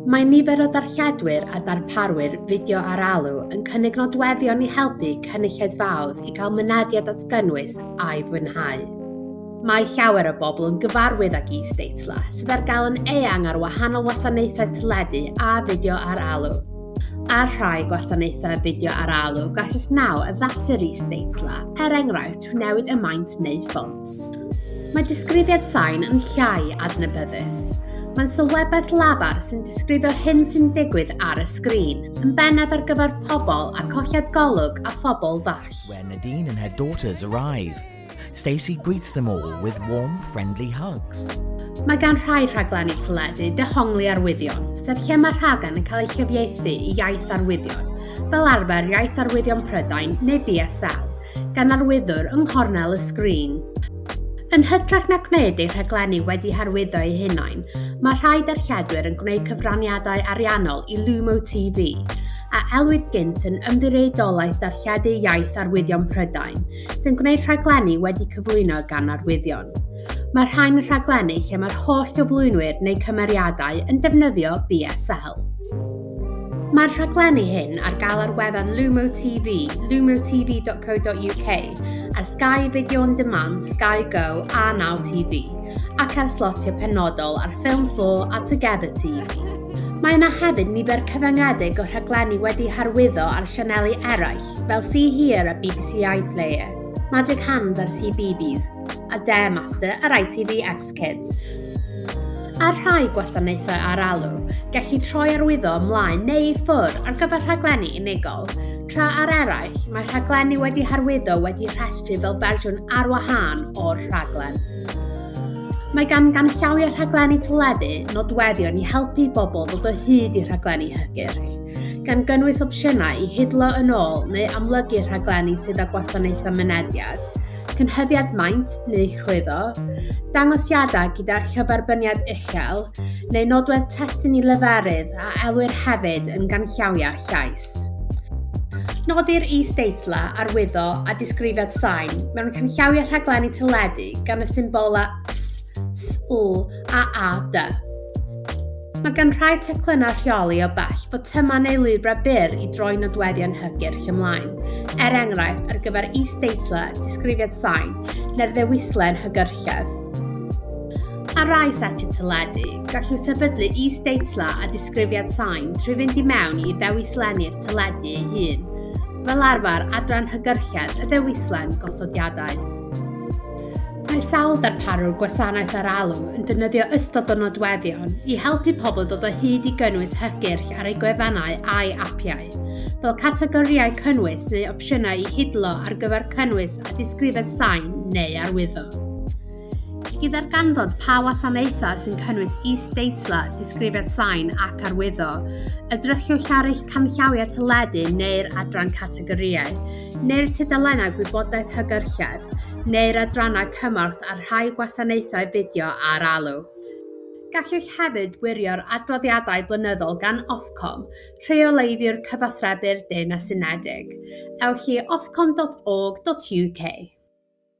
Mae nifer o darlledwyr a darparwyr fideo ar alw yn cynnig nodweddion i helpu cynulleidfawdd i gael mynediad at gynnwys a'i fwynhau. Mae llawer o bobl yn gyfarwydd ag is-deitla sydd ar gael yn eang ar wahanol wasanaethau teledu a fideo ar alw. Ar rhai gwasanaethau fideo ar alw gallwch naw addasu'r is-deitla, enghraifft trwy newid y maint neu ffont. Mae disgrifiad sain yn llai adnabyddus. Mae'n sylwebaeth lafar sy'n disgrifio hyn sy'n digwydd ar y sgrin, yn bennaf ar gyfer pobl a colliad golwg a phobl ddall. When Nadine and her daughters arrive, Stacey greets them all with warm, friendly hugs. Mae gan rhai rhaglenni teledu dehongli arwyddion, sef lle mae rhagan yn cael ei chyfieithu i iaith arwyddion, fel arfer iaith arwyddion Prydain neu BSL, gan arwyddwr yng nghornel y sgrin. Yn hytrach na gwneud eu rhaglenni wedi hyrwyddo eu hunain, mae rhai darlledwyr yn gwneud cyfraniadau ariannol i Lumo TV, a elwyd gynt yn ymddiriedolaeth darlledu iaith arwyddion Prydain, sy'n gwneud rhaglenni wedi cyflwyno gan arwyddion. Mae rhain yn rhaglenni lle mae'r holl gyflwynwyr neu cymeriadau yn defnyddio BSL. Mae'r rhaglenni hyn ar gael ar wefan Lumo TV, lumotv.co.uk, ar Sky Video On Demand, Sky Go a Now TV, ac ar slotio penodol ar Film 4 a Together TV. Mae yna hefyd nifer cyfyngedig o rhaglenni wedi hyrwyddo ar sianeli eraill, fel See Here a BBC iPlayer, Magic Hands ar CBeebies, a Dare Master ar ITV X Kids. Ar rhai gwasanaethau ar alw, gallu troi arwyddo ymlaen neu ffwrdd ar gyfer rhaglenni unigol, tra ar eraill mae rhaglenni wedi hyrwyddo wedi rhestru fel fersiwn ar wahân o'r rhaglen. Mae gan llawer rhaglenni teledu nodweddion i helpu bobl ddod o hyd i rhaglenni hygyrch, gan gynnwys opsiynau i hidlo yn ôl neu amlygu rhaglenni sydd â gwasanaethau mynediad, cynhyddiad maint neu chwyddo, dangosiadau gyda chyferbyniad uchel, neu nodwedd testyn i leferydd a elwyr hefyd yn ganllawia llais. Nodir is-deitla, arwyddo a disgrifiad sain mewn canllawia rhaglenni teledu gan y symbola s, l a d. Mae gan rhai teclynau rheoli o bell fod tyma neu lwybra byr i droi nodweddion hygyrch ymlaen, enghraifft ar gyfer is-deitla, disgrifiad sain, neu'r ddewislen hygyrchedd. Ar rai setiau teledu, gallwch sefydlu is-deitla a disgrifiad sain trwy fynd i mewn i ddewislennu'r teledu ei hun, fel arfer adran hygyrchedd y ddewislen gosodiadau. Mae sawl darparwr gwasanaeth ar alw yn defnyddio ystod o nodweddion i helpu pobl dod o hyd i gynnwys hygyrch ar eu gwefannau a'i apiau, fel categoriau cynnwys neu opsiynau i hidlo ar gyfer cynnwys a disgrifiad sain neu arwyddo. I ddarganfod pa wasanaethau sy'n cynnwys is-deitla, disgrifiad sain ac arwyddo, edrychwch ar eich canllawia teledu neu'r adran categoriau, neu'r tudalennau gwybodaeth hygyrchedd, neu'r adrannau cymorth ar rhai gwasanaethau fideo ar alw. Gallwch hefyd wirio'r adroddiadau blynyddol gan Ofcom, rheoleiddiwr cyfathrebu'r Deyrnas Unedig. Ewch i ofcom.org.uk.